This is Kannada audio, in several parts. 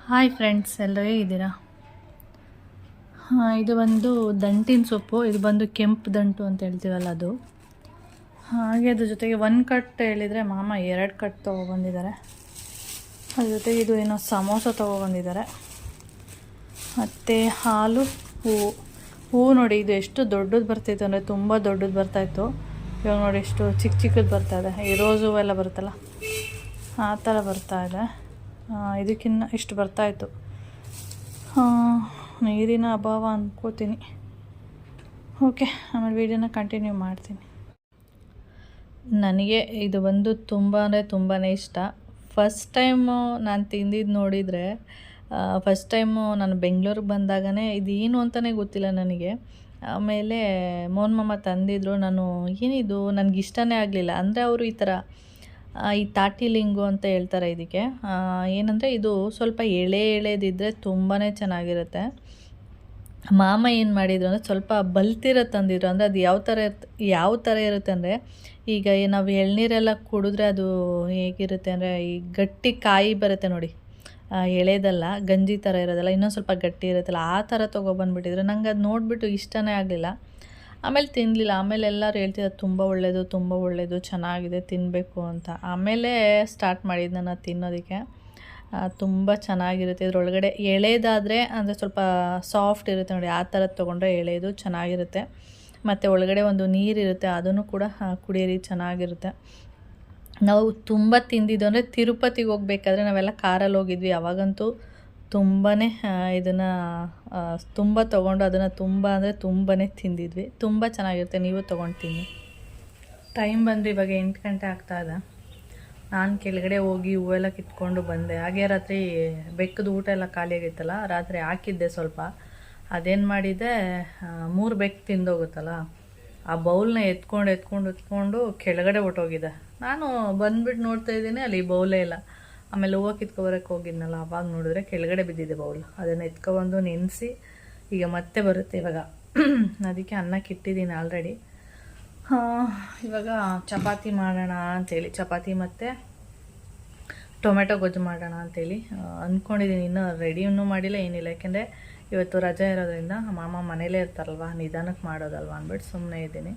ಹಾಯ್ ಫ್ರೆಂಡ್ಸ್, ಎಲ್ಲರೂ ಹೇಗಿದ್ದೀರಾ? ಇದು ಒಂದು ದಂಟಿನ ಸೊಪ್ಪು. ಇದು ಬಂದು ಕೆಂಪು ದಂಟು ಅಂತ ಹೇಳ್ತೀವಲ್ಲ ಅದು. ಹಾಗೆ ಅದ್ರ ಜೊತೆಗೆ ಒಂದು ಕಟ್ ಹೇಳಿದರೆ ಮಾಮ 2 ಕಟ್ ತೊಗೊಬಂದಿದ್ದಾರೆ. ಅದ್ರ ಜೊತೆಗೆ ಇದು ಏನೋ ಸಮೋಸ ತೊಗೊಬಂದಿದ್ದಾರೆ. ಮತ್ತು ಹಾಲು, ಹೂವು ನೋಡಿ, ಇದು ಎಷ್ಟು ದೊಡ್ಡದು ಬರ್ತಿತ್ತು ಅಂದರೆ ತುಂಬ ದೊಡ್ಡದು ಬರ್ತಾಯಿತ್ತು. ಇವಾಗ ನೋಡಿ ಎಷ್ಟು ಚಿಕ್ಕ ಚಿಕ್ಕದು ಬರ್ತಾಯಿದೆ. ಈ ರೋಸ್ ಹೂವೆಲ್ಲ ಬರುತ್ತಲ್ಲ ಆ ಥರ ಬರ್ತಾಯಿದೆ. ಇದಕ್ಕಿನ್ನ ಇಷ್ಟು ಬರ್ತಾಯಿತ್ತು. ನೀರಿನ ಅಭಾವ ಅಂದ್ಕೋತೀನಿ. ಓಕೆ, ಆಮೇಲೆ ವೀಡಿಯೋನ ಕಂಟಿನ್ಯೂ ಮಾಡ್ತೀನಿ. ನನಗೆ ಇದು ಬಂದು ತುಂಬಾ ಅಂದರೆ ತುಂಬಾ ಇಷ್ಟ. ಫಸ್ಟ್ ಟೈಮು ನಾನು ತಿಂದಿದ್ದು ನೋಡಿದರೆ, ಫಸ್ಟ್ ಟೈಮು ನಾನು ಬೆಂಗಳೂರಿಗೆ ಬಂದಾಗನೇ ಇದೇನು ಅಂತಲೇ ಗೊತ್ತಿಲ್ಲ ನನಗೆ. ಆಮೇಲೆ ಮೋಹನ್ ಮಾಮ ತಂದಿದ್ರು. ನಾನು ಏನಿದು ನನಗಿಷ್ಟನೇ ಆಗಲಿಲ್ಲ. ಅಂದರೆ ಅವರು ಈ ಥರ ಈ ತಾಟಿಲಿಂಗು ಅಂತ ಹೇಳ್ತಾರೆ ಇದಕ್ಕೆ. ಏನಂದರೆ ಇದು ಸ್ವಲ್ಪ ಎಳೆದಿದ್ದರೆ ತುಂಬಾ ಚೆನ್ನಾಗಿರುತ್ತೆ. ಮಾಮ ಏನು ಮಾಡಿದ್ರು ಅಂದರೆ ಸ್ವಲ್ಪ ಬಲ್ತಿರೋ ತಂದಿದ್ರು. ಅಂದರೆ ಅದು ಯಾವ ಥರ ಇರುತ್ತೆ ಅಂದರೆ, ಈಗ ನಾವು ಎಳ್ನೀರೆಲ್ಲ ಕುಡಿದ್ರೆ ಅದು ಹೇಗಿರುತ್ತೆ ಅಂದರೆ, ಈ ಗಟ್ಟಿ ಕಾಯಿ ಬರುತ್ತೆ ನೋಡಿ, ಎಳೆದಲ್ಲ, ಗಂಜಿ ಥರ ಇರೋದಲ್ಲ, ಇನ್ನೊಂದು ಸ್ವಲ್ಪ ಗಟ್ಟಿ ಇರುತ್ತಲ್ಲ, ಆ ಥರ ತೊಗೊಬಂದುಬಿಟ್ಟಿದ್ರು. ನಂಗೆ ಅದು ನೋಡಿಬಿಟ್ಟು ಇಷ್ಟನೇ ಆಗಲಿಲ್ಲ. ಆಮೇಲೆ ತಿನ್ನಲಿಲ್ಲ. ಆಮೇಲೆ ಎಲ್ಲರೂ ಹೇಳ್ತಿದ್ರು ತುಂಬ ಒಳ್ಳೆಯದು, ಚೆನ್ನಾಗಿದೆ, ತಿನ್ನಬೇಕು ಅಂತ. ಆಮೇಲೆ ಸ್ಟಾರ್ಟ್ ಮಾಡಿದ್ದು ನಾನು ತಿನ್ನೋದಕ್ಕೆ. ತುಂಬ ಚೆನ್ನಾಗಿರುತ್ತೆ. ಇದರೊಳಗಡೆ ಎಳೆದಾದರೆ ಅಂದರೆ ಸ್ವಲ್ಪ ಸಾಫ್ಟ್ ಇರುತ್ತೆ ನೋಡಿ, ಆ ಥರದ್ದು ತೊಗೊಂಡ್ರೆ ಎಳೆದು ಚೆನ್ನಾಗಿರುತ್ತೆ. ಮತ್ತು ಒಳಗಡೆ ಒಂದು ನೀರಿರುತ್ತೆ, ಅದನ್ನು ಕೂಡ ಕುಡಿಯಿರಿ, ಚೆನ್ನಾಗಿರುತ್ತೆ. ನಾವು ತುಂಬ ತಿಂದಿದ್ದು ಅಂದರೆ ತಿರುಪತಿಗೆ ಹೋಗ್ಬೇಕಾದ್ರೆ ನಾವೆಲ್ಲ ಕಾರಲ್ಲಿ ಹೋಗಿದ್ವಿ. ಅವಾಗಂತೂ ತುಂಬಾ ಇದನ್ನು ತುಂಬ ತೊಗೊಂಡು ಅದನ್ನು ತುಂಬ ಅಂದರೆ ತುಂಬಾ ತಿಂದಿದ್ವಿ. ತುಂಬ ಚೆನ್ನಾಗಿರುತ್ತೆ. ನೀವು ತೊಗೊಂಡು ತಿನ್ನಿ. ಟೈಮ್ ಬಂದು ಇವಾಗ 8 ಗಂಟೆ ಆಗ್ತಾಯಿದೆ. ನಾನು ಕೆಳಗಡೆ ಹೋಗಿ ಹೂವೆಲ್ಲ ಕಿತ್ಕೊಂಡು ಬಂದೆ. ಹಾಗೆ ರಾತ್ರಿ ಬೆಕ್ಕದ ಊಟ ಎಲ್ಲ ಖಾಲಿಯಾಗಿತ್ತಲ್ಲ, ರಾತ್ರಿ ಹಾಕಿದ್ದೆ ಸ್ವಲ್ಪ. ಅದೇನು ಮಾಡಿದ್ದೆ, 3 ಬೆಕ್ಕು ತಿಂದೋಗುತ್ತಲ್ಲ, ಆ ಬೌಲ್ನ ಎತ್ಕೊಂಡು ಕೆಳಗಡೆ ಹೊಟ್ಟೋಗಿದೆ. ನಾನು ಬಂದುಬಿಟ್ಟು ನೋಡ್ತಾ ಇದ್ದೀನಿ, ಅಲ್ಲಿ ಬೌಲೇ ಇಲ್ಲ. ಆಮೇಲೆ ಹೂವು ಕಿತ್ಕೊಬರಕ್ಕೆ ಹೋಗಿದ್ನಲ್ಲ, ಅವಾಗ ನೋಡಿದ್ರೆ ಕೆಳಗಡೆ ಬಿದ್ದಿದೆ ಬೌಲ್. ಅದನ್ನು ಎತ್ಕೊಬಂದು ನೆನೆಸಿ ಈಗ ಮತ್ತೆ ಬರುತ್ತೆ ಇವಾಗ. ಅದಕ್ಕೆ ಅನ್ನಕ್ಕೆ ಇಟ್ಟಿದ್ದೀನಿ ಆಲ್ರೆಡಿ. ಇವಾಗ ಚಪಾತಿ ಮಾಡೋಣ ಅಂಥೇಳಿ, ಚಪಾತಿ ಮತ್ತು ಟೊಮೆಟೊ ಗೊಜ್ಜು ಮಾಡೋಣ ಅಂಥೇಳಿ ಅಂದ್ಕೊಂಡಿದ್ದೀನಿ. ಇನ್ನೂ ರೆಡಿಯೂ ಮಾಡಿಲ್ಲ, ಏನಿಲ್ಲ. ಯಾಕೆಂದರೆ ಇವತ್ತು ರಜೆ ಇರೋದ್ರಿಂದ ಮಾಮ ಮನೇಲೇ ಇರ್ತಾರಲ್ವ, ನಿಧಾನಕ್ಕೆ ಮಾಡೋದಲ್ವ ಅಂದ್ಬಿಟ್ಟು ಸುಮ್ಮನೆ ಇದ್ದೀನಿ.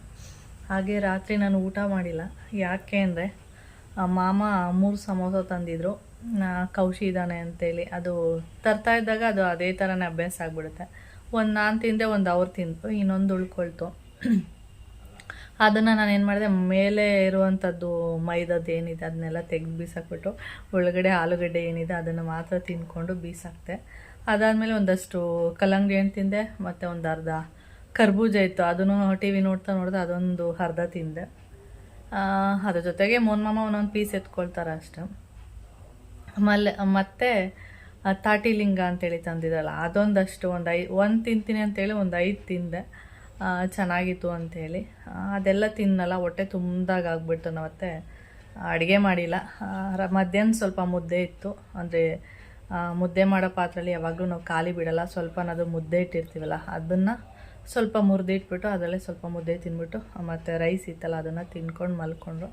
ಹಾಗೆ ರಾತ್ರಿ ನಾನು ಊಟ ಮಾಡಿಲ್ಲ. ಯಾಕೆ ಅಂದರೆ ಮಾಮ 3 ಸಮೋಸ ತಂದಿದ್ರು. ಕೌಶಿ ಇದ್ದಾನೆ ಅಂತೇಳಿ ಅದು ತರ್ತಾ ಇದ್ದಾಗ ಅದು ಅದೇ ಥರನೇ ಅಭ್ಯಾಸ ಆಗಿಬಿಡುತ್ತೆ. ಒಂದು ನಾನು ತಿಂದೆ, ಒಂದು ಅವ್ರು ತಿಂದರು, ಇನ್ನೊಂದು ಉಳ್ಕೊಳ್ತು. ಅದನ್ನು ನಾನು ಏನು ಮಾಡಿದೆ, ಮೇಲೆ ಇರುವಂಥದ್ದು ಮೈದಾದ್ದು ಏನಿದೆ ಅದನ್ನೆಲ್ಲ ತೆಗೆದು ಬೀಸಾಕ್ಬಿಟ್ಟು ಒಳಗಡೆ ಆಲೂಗಡ್ಡೆ ಏನಿದೆ ಅದನ್ನು ಮಾತ್ರ ತಿಂದ್ಕೊಂಡು ಬೀಸಾಕ್ತೆ. ಅದಾದಮೇಲೆ ಒಂದಷ್ಟು ಕಲ್ಲಂಗಡಿ ಹಣ್ಣು ತಿಂದೆ, ಮತ್ತು ಒಂದು ಅರ್ಧ ಕರ್ಬೂಜ ಇತ್ತು, ಅದನ್ನು ಟಿ ವಿ ನೋಡ್ದೆ ಅದೊಂದು ಅರ್ಧ ತಿಂದೆ. ಅದ್ರ ಜೊತೆಗೆ ಮೋಹನ್ ಮಾಮ ಒಂದೊಂದು ಪೀಸ್ ಎತ್ಕೊಳ್ತಾರೆ ಅಷ್ಟೆ. ಮತ್ತು ತಾಟಿಲಿಂಗ ಅಂತೇಳಿ ತಂದಿದ್ದಲ್ಲ, ಅದೊಂದಷ್ಟು ಒಂದು ತಿಂತೀನಿ ಅಂತೇಳಿ ಒಂದು 5 ತಿಂದೆ. ಚೆನ್ನಾಗಿತ್ತು ಅಂಥೇಳಿ ಅದೆಲ್ಲ ತಿನ್ನಲ್ಲ, ಹೊಟ್ಟೆ ತುಂಬ್ದಾಗ ಆಗ್ಬಿಟ್ಟು. ಮತ್ತೆ ಅಡುಗೆ ಮಾಡಿಲ್ಲ. ಮಧ್ಯಾಹ್ನ ಸ್ವಲ್ಪ ಮುದ್ದೆ ಇತ್ತು. ಅಂದರೆ ಮುದ್ದೆ ಮಾಡೋ ಪಾತ್ರೆಯಲ್ಲಿ ಯಾವಾಗಲೂ ನಾವು ಖಾಲಿ ಬಿಡಲ್ಲ. ಸ್ವಲ್ಪ ಅದು ಮುದ್ದೆ ಇಟ್ಟಿರ್ತೀವಲ್ಲ, ಅದನ್ನು ಸ್ವಲ್ಪ ಮುರಿದಿಟ್ಬಿಟ್ಟು ಅದರಲ್ಲೇ ಸ್ವಲ್ಪ ಮುದ್ದೆ ತಿಂದ್ಬಿಟ್ಟು, ಮತ್ತು ರೈಸ್ ಇತ್ತಲ್ಲ ಅದನ್ನು ತಿನ್ಕೊಂಡು ಮಲ್ಕೊಂಡು,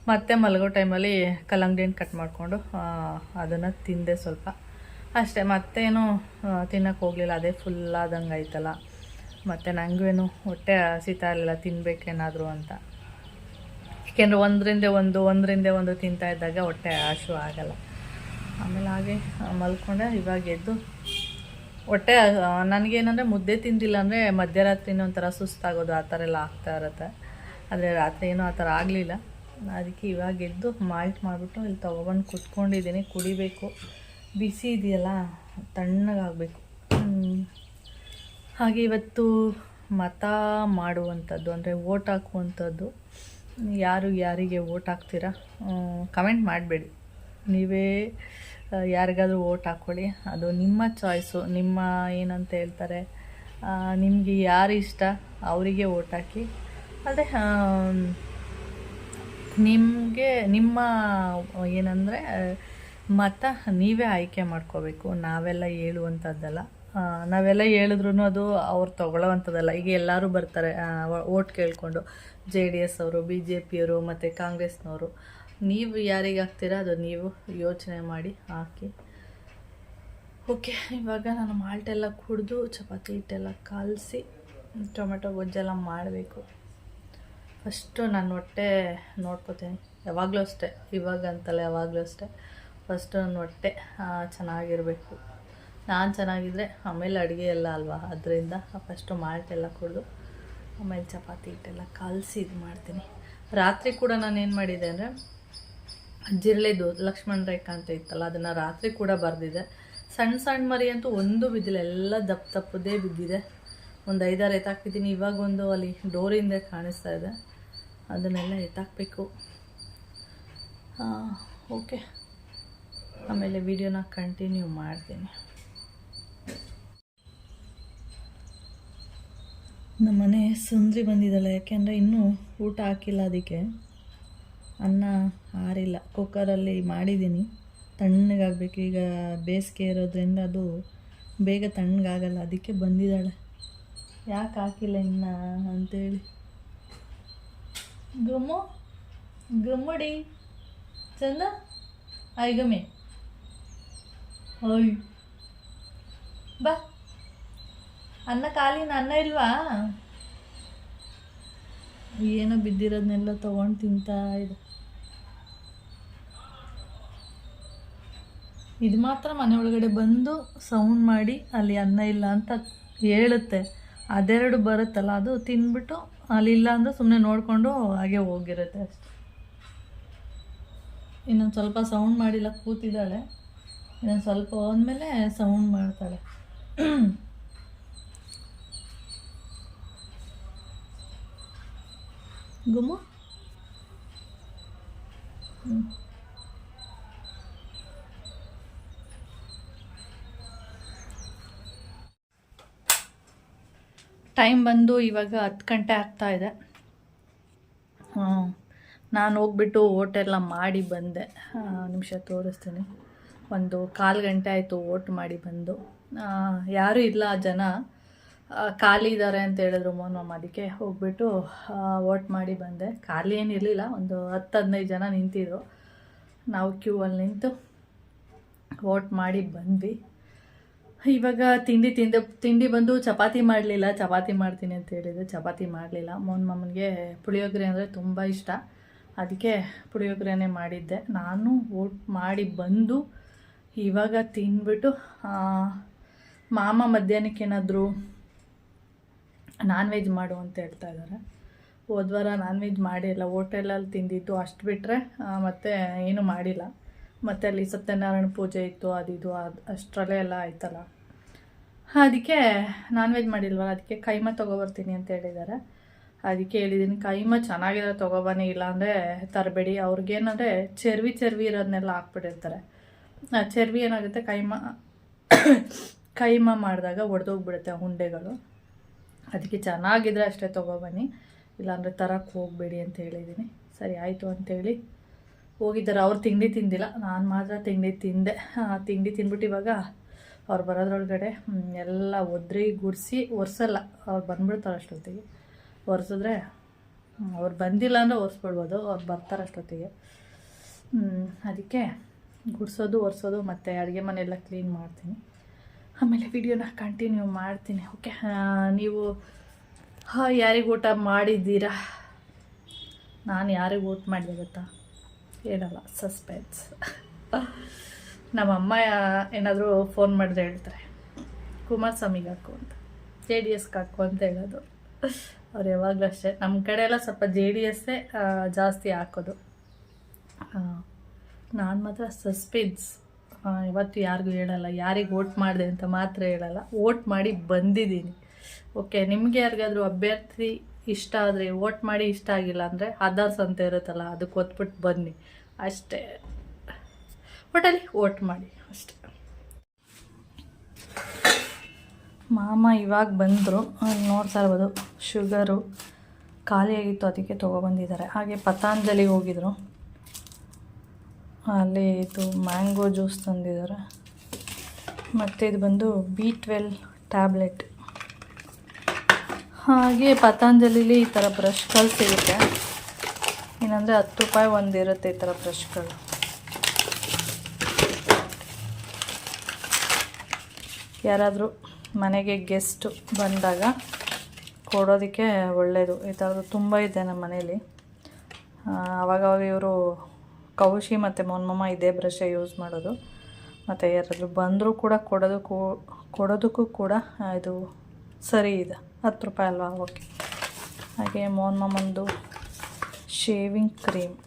ಮತ್ತೆ ಮಲಗೋ ಟೈಮಲ್ಲಿ ಕಲ್ಲಂಗಡಿ ಹಣ್ಣು ಕಟ್ ಮಾಡಿಕೊಂಡು ಅದನ್ನು ತಿಂದೆ ಸ್ವಲ್ಪ ಅಷ್ಟೇ. ಮತ್ತೇನು ತಿನ್ನೋಕ್ಕೆ ಹೋಗಲಿಲ್ಲ. ಅದೇ ಫುಲ್ಲಾದಂಗೆ ಆಯ್ತಲ್ಲ. ಮತ್ತು ನನಗೇನು ಹೊಟ್ಟೆ ಹಸಿತಾ ಇರಲಿಲ್ಲ, ತಿನ್ನಬೇಕೇನಾದರೂ ಅಂತ. ಏಕೆಂದರೆ ಒಂದರಿಂದ ಒಂದು ತಿಂತಾ ಇದ್ದಾಗ ಹೊಟ್ಟೆ ಹಸಿವು ಆಗಲ್ಲ. ಆಮೇಲೆ ಹಾಗೆ ಮಲ್ಕೊಂಡೆ. ಇವಾಗ ಎದ್ದು ಹೊಟ್ಟೆ ನನಗೇನಂದರೆ ಮುದ್ದೆ ತಿಂದಿಲ್ಲ ಅಂದರೆ ಮಧ್ಯರಾತ್ರಿನೇ ಒಂಥರ ಸುಸ್ತಾಗೋದು, ಆ ಥರ ಎಲ್ಲ ಆಗ್ತಾ ಇರುತ್ತೆ. ಆದರೆ ರಾತ್ರಿ ಏನೂ ಆ ಥರ ಆಗಲಿಲ್ಲ. ಅದಕ್ಕೆ ಇವಾಗ ಎದ್ದು ಮಾಲ್ಟ್ ಮಾಡಿಬಿಟ್ಟು ಇಲ್ಲಿ ತೊಗೊಬಂದು ಕುತ್ಕೊಂಡಿದ್ದೀನಿ. ಕುಡಿಬೇಕು. ಬಿಸಿ ಇದೆಯಲ್ಲ, ತಣ್ಣಗಾಗಬೇಕು. ಹಾಗೆ ಇವತ್ತು ಮತ ಮಾಡುವಂಥದ್ದು ಅಂದರೆ ವೋಟ್ ಹಾಕುವಂಥದ್ದು. ಯಾರಿಗೆ ವೋಟ್ ಹಾಕ್ತೀರಾ ಕಮೆಂಟ್ ಮಾಡಬೇಡಿ. ನೀವೇ ಯಾರಿಗಾದ್ರೂ ವೋಟ್ ಹಾಕ್ಕೊಳ್ಳಿ, ಅದು ನಿಮ್ಮ ಚಾಯ್ಸು. ನಿಮ್ಮ ಏನಂತ ಹೇಳ್ತಾರೆ, ನಿಮಗೆ ಯಾರು ಇಷ್ಟ ಅವರಿಗೆ ವೋಟ್ ಹಾಕಿ. ಅದೇ ನಿಮಗೆ ನಿಮ್ಮ ಏನಂದರೆ ಮತ ನೀವೇ ಆಯ್ಕೆ ಮಾಡ್ಕೋಬೇಕು. ನಾವೆಲ್ಲ ಹೇಳುವಂಥದ್ದಲ್ಲ. ನಾವೆಲ್ಲ ಹೇಳಿದ್ರೂ ಅದು ಅವ್ರು ತೊಗೊಳ್ಳೋವಂಥದ್ದಲ್ಲ. ಈಗ ಎಲ್ಲರೂ ಬರ್ತಾರೆ ವೋಟ್ ಕೇಳಿಕೊಂಡು, JDS ಅವರು, BJP ಅವರು ಮತ್ತು ಕಾಂಗ್ರೆಸ್ನವರು. ನೀವು ಯಾರಿಗೆ ಹಾಕ್ತೀರಾ ಅದು ನೀವು ಯೋಚನೆ ಮಾಡಿ ಹಾಕಿ. ಓಕೆ, ಇವಾಗ ನಾನು ಮಾಲ್ಟೆಲ್ಲ ಕುಡಿದು ಚಪಾತಿ ಹಿಟ್ಟೆಲ್ಲ ಕಲಸಿ ಟೊಮೆಟೊ ಗೊಜ್ಜೆಲ್ಲ ಮಾಡಬೇಕು. ಫಸ್ಟು ನಾನು ಹೊಟ್ಟೆ ನೋಡ್ಕೋತೀನಿ, ಯಾವಾಗಲೂ ಅಷ್ಟೇ, ಇವಾಗ ಅಂತಲ್ಲ ಯಾವಾಗಲೂ ಅಷ್ಟೇ. ಫಸ್ಟು ನನ್ನ ಹೊಟ್ಟೆ ಚೆನ್ನಾಗಿರಬೇಕು. ನಾನು ಚೆನ್ನಾಗಿದ್ದರೆ ಆಮೇಲೆ ಅಡುಗೆ ಎಲ್ಲ ಅಲ್ವಾ, ಅದರಿಂದ ಫಸ್ಟು ಮಾಲ್ಟೆಲ್ಲ ಕುಡಿದು ಆಮೇಲೆ ಚಪಾತಿ ಹಿಟ್ಟೆಲ್ಲ ಕಲಸಿ ಇದು ಮಾಡ್ತೀನಿ. ರಾತ್ರಿ ಕೂಡ ನಾನು ಏನು ಮಾಡಿದೆ ಅಂದರೆ ಜಿರಳೆದು ಲಕ್ಷ್ಮಣ ರೇಖಾ ಅಂತ ಇತ್ತಲ್ಲ, ಅದನ್ನು ರಾತ್ರಿ ಕೂಡ ಬರೆದಿದೆ. ಸಣ್ಣ ಸಣ್ಣ ಮರಿ ಅಂತೂ ಒಂದು ಬಿದ್ದಿಲ್ಲ, ಎಲ್ಲ ದಪ್ಪದೇ ಬಿದ್ದಿದೆ. ಒಂದು 5-6 ಎತ್ತಾಕ್ತಿದ್ದೀನಿ. ಇವಾಗ ಒಂದು ಅಲ್ಲಿ ಡೋರಿಂದ ಕಾಣಿಸ್ತಾ ಇದೆ, ಅದನ್ನೆಲ್ಲ ಎತ್ತಾಕಬೇಕು. ಓಕೆ, ಆಮೇಲೆ ವಿಡಿಯೋನ ಕಂಟಿನ್ಯೂ ಮಾಡ್ತೀನಿ. ನಮ್ಮನೆ ಸುಂದ್ರಿ ಬಂದಿದ್ದಾಳೆ, ಯಾಕೆಂದರೆ ಇನ್ನೂ ಊಟ ಹಾಕಿಲ್ಲ, ಅದಕ್ಕೆ ಅನ್ನ ಆರಿಲ್ಲ. ಕುಕ್ಕರಲ್ಲಿ ಮಾಡಿದ್ದೀನಿ, ತಣ್ಣಗಾಗಬೇಕು. ಈಗ ಬೇಸಿಗೆ ಇರೋದ್ರಿಂದ ಅದು ಬೇಗ ತಣ್ಣಗಾಗಲ್ಲ, ಅದಕ್ಕೆ ಬಂದಿದ್ದಾಳೆ. ಯಾಕೆ ಹಾಕಿಲ್ಲ ಇನ್ನು ಅಂತೇಳಿ. ಗಮ್ಮಡಿ ಚಂದ ಗಮ್ಮಿ ಓಯ್ ಬಾ. ಅನ್ನ ಖಾಲಿನ, ಅನ್ನ ಇಲ್ವಾ? ಏನೋ ಬಿದ್ದಿರೋದನ್ನೆಲ್ಲ ತೊಗೊಂಡು ತಿಂತಾ ಇದೆ. ಇದು ಮಾತ್ರ ಮನೆ ಒಳಗಡೆ ಬಂದು ಸೌಂಡ್ ಮಾಡಿ ಅಲ್ಲಿ ಅನ್ನ ಇಲ್ಲ ಅಂತ ಹೇಳುತ್ತೆ. ಅದೆರಡು ಬರುತ್ತಲ್ಲ, ಅದು ತಿಂದ್ಬಿಟ್ಟು ಅಲ್ಲಿಲ್ಲ ಅಂದರೆ ಸುಮ್ಮನೆ ನೋಡಿಕೊಂಡು ಹಾಗೆ ಹೋಗಿರುತ್ತೆ ಅಷ್ಟೆ. ಇನ್ನೊಂದು ಸ್ವಲ್ಪ ಸೌಂಡ್ ಮಾಡಿಲ್ಲ, ಕೂತಿದ್ದಾಳೆ. ಇನ್ನೊಂದು ಸ್ವಲ್ಪ ಹೋದ್ಮೇಲೆ ಸೌಂಡ್ ಮಾಡ್ತಾಳೆ. ಗುಮ್ಮು ಟೈಮ್ ಬಂದು ಇವಾಗ 10 ಗಂಟೆ ಆಗ್ತಾಯಿದೆ. ನಾನು ಹೋಗ್ಬಿಟ್ಟು ಓಟೆಲ್ಲ ಮಾಡಿ ಬಂದೆ. ನಿಮಿಷ ತೋರಿಸ್ತೀನಿ. 1-1/4 ಗಂಟೆ ಆಯಿತು ಓಟ್ ಮಾಡಿ ಬಂದು. ಯಾರೂ ಇಲ್ಲ, ಜನ ಖಾಲಿ ಇದ್ದಾರೆ ಅಂತ ಹೇಳಿದ್ರು ಮೋನಮ್ಮ, ಅದಕ್ಕೆ ಹೋಗ್ಬಿಟ್ಟು ಓಟ್ ಮಾಡಿ ಬಂದೆ. ಖಾಲಿ ಏನಿರಲಿಲ್ಲ, ಒಂದು 10-15 ಜನ ನಿಂತಿದ್ರು. ನಾವು ಕ್ಯೂ ಅಲ್ಲಿ ನಿಂತು ಓಟ್ ಮಾಡಿ ಬಂದ್ವಿ. ಇವಾಗ ತಿಂಡಿ ಬಂದು ಚಪಾತಿ ಮಾಡಲಿಲ್ಲ, ಚಪಾತಿ ಮಾಡ್ತೀನಿ ಅಂತ ಹೇಳಿದೆ, ಚಪಾತಿ ಮಾಡಲಿಲ್ಲ. ಮೋನಮ್ಮನಿಗೆ ಪುಳಿಯೋಗರೆ ಅಂದರೆ ತುಂಬ ಇಷ್ಟ, ಅದಕ್ಕೆ ಪುಳಿಯೋಗರೆನೇ ಮಾಡಿದ್ದೆ. ನಾನು ಓಟ್ ಮಾಡಿ ಬಂದು ಇವಾಗ ತಿಂದ್ಬಿಟ್ಟು ಮಾಮ ಮಧ್ಯಾಹ್ನಕ್ಕೆ ಏನಾದರೂ ನಾನ್ ವೆಜ್ ಮಾಡು ಅಂತ ಹೇಳ್ತಾ ಇದ್ದಾರೆ. ಹೋದ್ವಾರ ನಾನ್ ವೆಜ್ ಮಾಡಿಲ್ಲ, ಹೋಟೆಲಲ್ಲಿ ತಿಂದಿದ್ದು ಅಷ್ಟು ಬಿಟ್ಟರೆ ಮತ್ತೆ ಏನೂ ಮಾಡಿಲ್ಲ. ಮತ್ತು ಅಲ್ಲಿ ಸತ್ಯನಾರಾಯಣ ಪೂಜೆ ಇತ್ತು, ಅದಿದು ಅಷ್ಟರಲ್ಲೇ ಎಲ್ಲ ಆಯ್ತಲ್ಲ, ಅದಕ್ಕೆ ನಾನ್ ವೆಜ್ ಮಾಡಿಲ್ವಲ್ಲ, ಅದಕ್ಕೆ ಕೈಮಾ ತೊಗೊಬರ್ತೀನಿ ಅಂತ ಹೇಳಿದ್ದಾರೆ. ಅದಕ್ಕೆ ಹೇಳಿದ್ದೀನಿ, ಕೈಮಾ ಚೆನ್ನಾಗಿರೋ ತೊಗೊಬನ್ನಿ, ಇಲ್ಲಾಂದರೆ ತರಬೇಡಿ. ಅವ್ರಿಗೇನಂದರೆ ಚರ್ವಿ ಇರೋದನ್ನೆಲ್ಲ ಹಾಕ್ಬಿಟ್ಟಿರ್ತಾರೆ. ಚರ್ವಿ ಏನಾಗುತ್ತೆ, ಕೈಮಾ ಮಾಡಿದಾಗ ಒಡೆದೋಗ್ಬಿಡುತ್ತೆ ಉಂಡೆಗಳು. ಅದಕ್ಕೆ ಚೆನ್ನಾಗಿದ್ರೆ ಅಷ್ಟೇ ತೊಗೊಬನ್ನಿ, ಇಲ್ಲಾಂದರೆ ತರಕ್ಕೆ ಹೋಗಬೇಡಿ ಅಂತ ಹೇಳಿದ್ದೀನಿ. ಸರಿ ಆಯಿತು ಅಂತೇಳಿ ಹೋಗಿದ್ದಾರೆ. ಅವ್ರು ತಿಂಡಿ ತಿಂದಿಲ್ಲ, ನಾನು ಮಾತ್ರ ತಿಂಡಿ ತಿಂದೆ. ತಿಂಡಿ ತಿಂದ್ಬಿಟ್ಟು ಇವಾಗ ಅವ್ರು ಬರೋದ್ರೊಳಗಡೆ ಎಲ್ಲ ಗುಡಿಸಿ ಒರೆಸಲ್ಲ, ಅವ್ರು ಬಂದ್ಬಿಡ್ತಾರೆ ಅಷ್ಟೊತ್ತಿಗೆ. ಒರೆಸಿದ್ರೆ ಅವ್ರು ಬಂದಿಲ್ಲ ಅಂದರೆ ಒರೆಸ್ಬಿಡ್ಬೋದು, ಅವ್ರು ಬರ್ತಾರೆ ಅಷ್ಟೊತ್ತಿಗೆ. ಅದಕ್ಕೆ ಗುಡಿಸೋದು ಒರೆಸೋದು ಮತ್ತು ಅಡುಗೆ ಮನೆಯೆಲ್ಲ ಕ್ಲೀನ್ ಮಾಡ್ತೀನಿ. ಆಮೇಲೆ ವಿಡಿಯೋನ ಕಂಟಿನ್ಯೂ ಮಾಡ್ತೀನಿ. ಓಕೆ, ನೀವು ಯಾರಿಗೆ ಊಟ ಮಾಡಿದ್ದೀರಾ? ನಾನು ಯಾರಿಗೆ ಊಟ ಮಾಡಿದೆ ಗೊತ್ತಾ? ಹೇಳಲ್ಲ, ಸಸ್ಪೆನ್ಸ್. ನಮ್ಮಮ್ಮ ಏನಾದರೂ ಫೋನ್ ಮಾಡಿದ್ರೆ ಹೇಳ್ತಾರೆ, ಕುಮಾರಸ್ವಾಮಿಗೆ ಹಾಕು ಅಂತ, JDSಗೆ ಹಾಕು ಅಂತ ಹೇಳೋದು. ಅವ್ರು ಯಾವಾಗಲೂ ಅಷ್ಟೇ. ನಮ್ಮ ಕಡೆ ಎಲ್ಲ ಸ್ವಲ್ಪ JDS ಜಾಸ್ತಿ ಹಾಕೋದು. ನಾನು ಮಾತ್ರ ಸಸ್ಪೆನ್ಸ್, ಇವತ್ತು ಯಾರಿಗೂ ಹೇಳಲ್ಲ. ಯಾರಿಗೆ ವೋಟ್ ಮಾಡಿದೆ ಅಂತ ಮಾತ್ರ ಹೇಳಲ್ಲ, ವೋಟ್ ಮಾಡಿ ಬಂದಿದ್ದೀನಿ. ಓಕೆ, ನಿಮಗೆ ಯಾರಿಗಾದರೂ ಅಭ್ಯರ್ಥಿ ಇಷ್ಟ ಆದರೆ ವೋಟ್ ಮಾಡಿ, ಇಷ್ಟ ಆಗಿಲ್ಲ ಅಂದರೆ ಅದರ್ಸ್ ಅಂತ ಇರುತ್ತಲ್ಲ, ಅದಕ್ಕೆ ಒತ್ಬಿಟ್ಟು ಬನ್ನಿ ಅಷ್ಟೇ. ಒಟ್ಟಲ್ಲಿ ವೋಟ್ ಮಾಡಿ ಅಷ್ಟೇ. ಮಾಮ ಇವಾಗ ಬಂದರು, ನೋಡ್ತಾ ಇರ್ಬೋದು. ಶುಗರು ಖಾಲಿಯಾಗಿತ್ತು, ಅದಕ್ಕೆ ತೊಗೊಬಂದಿದ್ದಾರೆ. ಹಾಗೆ ಪತಾಂಜಲಿಗೆ ಹೋಗಿದ್ರು, ಅಲ್ಲಿ ಇದು ಮ್ಯಾಂಗೋ ಜ್ಯೂಸ್ ತಂದಿದ್ದಾರೆ. ಮತ್ತು ಇದು ಬಂದು B12 ಟ್ಯಾಬ್ಲೆಟ್. ಹಾಗೆ ಪತಾಂಜಲಿಲಿ ಈ ಥರ ಬ್ರಷ್ಗಳು ಸಿಗುತ್ತೆ, ಏನಂದರೆ 10 ರೂಪಾಯಿ ಒಂದಿರುತ್ತೆ ಈ ಥರ ಬ್ರಷ್ಗಳು. ಯಾರಾದರೂ ಮನೆಗೆ ಗೆಸ್ಟ್ ಬಂದಾಗ ಕೊಡೋದಕ್ಕೆ ಒಳ್ಳೆಯದು. ಈ ಥರದ್ದು ತುಂಬ ಇದೆ ನಮ್ಮ ಮನೇಲಿ. ಆವಾಗವಾಗ ಇವರು ಕೌಶಿ ಮತ್ತು ಮೊನ್ಮಮ್ಮ ಇದೇ ಬ್ರಷೇ ಯೂಸ್ ಮಾಡೋದು. ಮತ್ತು ಯಾರಾದರೂ ಬಂದರೂ ಕೂಡ ಕೊಡೋದಕ್ಕೂ ಕೂಡ ಇದು ಸರಿ ಇದೆ. 10 ರೂಪಾಯಿ ಅಲ್ವಾ, ಓಕೆ. ಹಾಗೆ ಮೊನ್ಮಮ್ಮಂದು ಶೇವಿಂಗ್ ಕ್ರೀಮ್,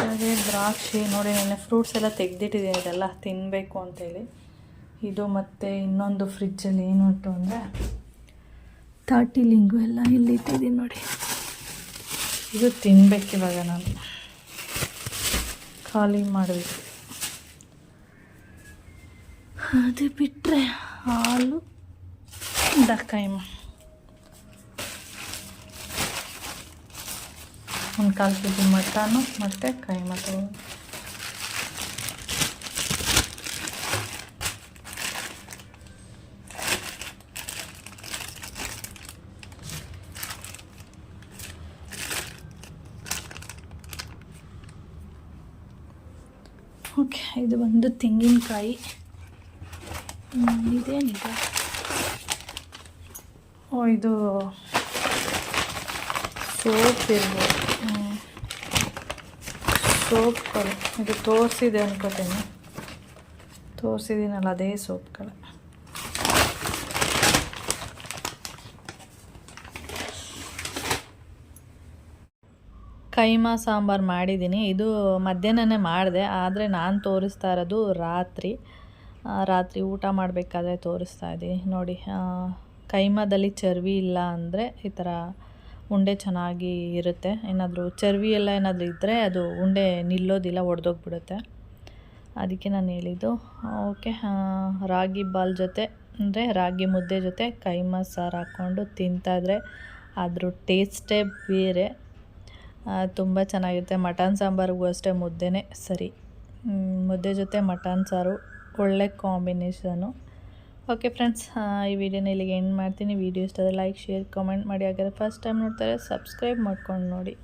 ಹಾಗೆ ದ್ರಾಕ್ಷಿ ನೋಡಿ, ನೆನ್ನೆ ಫ್ರೂಟ್ಸ್ ಎಲ್ಲ ತೆಗೆದಿಟ್ಟಿದ್ದೀನಿ, ಇದೆಲ್ಲ ತಿನ್ನಬೇಕು ಅಂತೇಳಿ. ಇದು ಮತ್ತು ಇನ್ನೊಂದು ಫ್ರಿಜ್ಜಲ್ಲಿ ಏನು ಉಂಟು ಅಂದರೆ ತಾಟಿಲಿಂಗು ಎಲ್ಲ ಇಲ್ಲಿ ಇಟ್ಟಿದ್ದೀನಿ ನೋಡಿ. ಇದು ತಿನ್ನಬೇಕಿವಾಗ, ನಾನು ಖಾಲಿ ಮಾಡಬೇಕು. ಅದು ಬಿಟ್ಟರೆ ಹಾಲು, ಕೈಮ 1/4 kg ಮಟನು ಮತ್ತು ಕೈಮ ತಗೊಂಡು. ಓಕೆ, ಇದು ಒಂದು ತೆಂಗಿನಕಾಯಿ. ಇದೇನಿದೆ? ಇದು ಸೋಪ್ ಇರ್ಬೋದು, ಸೋಪ್ಗಳು. ಇದು ತೋರಿಸಿದೆ ಅನ್ಕೋತೀನಿ, ತೋರಿಸಿದ್ದೀನಲ್ಲ ಅದೇ ಸೋಪ್ಗಳು. ಕೈಮಾ ಸಾಂಬಾರು ಮಾಡಿದ್ದೀನಿ. ಇದು ಮಧ್ಯಾಹ್ನನೇ ಮಾಡಿದೆ, ಆದರೆ ನಾನು ತೋರಿಸ್ತಾ ಇರೋದು ರಾತ್ರಿ ಊಟ ಮಾಡಬೇಕಾದ್ರೆ ತೋರಿಸ್ತಾ ಇದ್ದೀನಿ ನೋಡಿ. ಕೈಮಾದಲ್ಲಿ ಚರ್ವಿ ಇಲ್ಲ ಅಂದರೆ ಈ ಥರ ಉಂಡೆ ಚೆನ್ನಾಗಿ ಇರುತ್ತೆ. ಏನಾದರೂ ಚರ್ವಿ ಎಲ್ಲ ಏನಾದರೂ ಇದ್ದರೆ ಅದು ಉಂಡೆ ನಿಲ್ಲೋದಿಲ್ಲ, ಒಡೆದೋಗ್ಬಿಡುತ್ತೆ. ಅದಕ್ಕೆ ನಾನು ಹೇಳಿದ್ದು. ಓಕೆ, ರಾಗಿ ಬಾಲ್ ಜೊತೆ ಅಂದರೆ ರಾಗಿ ಮುದ್ದೆ ಜೊತೆ ಕೈಮಾ ಸಾರು ಹಾಕ್ಕೊಂಡು ತಿಂತಾಯಿದ್ರೆ ಅದ್ರ ಟೇಸ್ಟೇ ಬೇರೆ, ತುಂಬ ಚೆನ್ನಾಗಿರುತ್ತೆ. ಮಟನ್ ಸಾಂಬಾರಿಗೂ ಅಷ್ಟೇ ಮುದ್ದೆನೇ ಸರಿ. ಮುದ್ದೆ ಜೊತೆ ಮಟನ್ ಸಾರು ಒಳ್ಳೆ ಕಾಂಬಿನೇಷನು. ಓಕೆ ಫ್ರೆಂಡ್ಸ್, ಈ ವಿಡಿಯೋನ ಇಲ್ಲಿಗೆ ಎಂಡ್ ಮಾಡ್ತೀನಿ. ವಿಡಿಯೋ ಇಷ್ಟ ಆದರೆ ಲೈಕ್, ಶೇರ್, ಕಾಮೆಂಟ್ ಮಾಡಿ. ಹಾಗಾದರೆ ಫಸ್ಟ್ ಟೈಮ್ ನೋಡ್ತಾರೆ ಸಬ್ಸ್ಕ್ರೈಬ್ ಮಾಡ್ಕೊಂಡು ನೋಡಿ.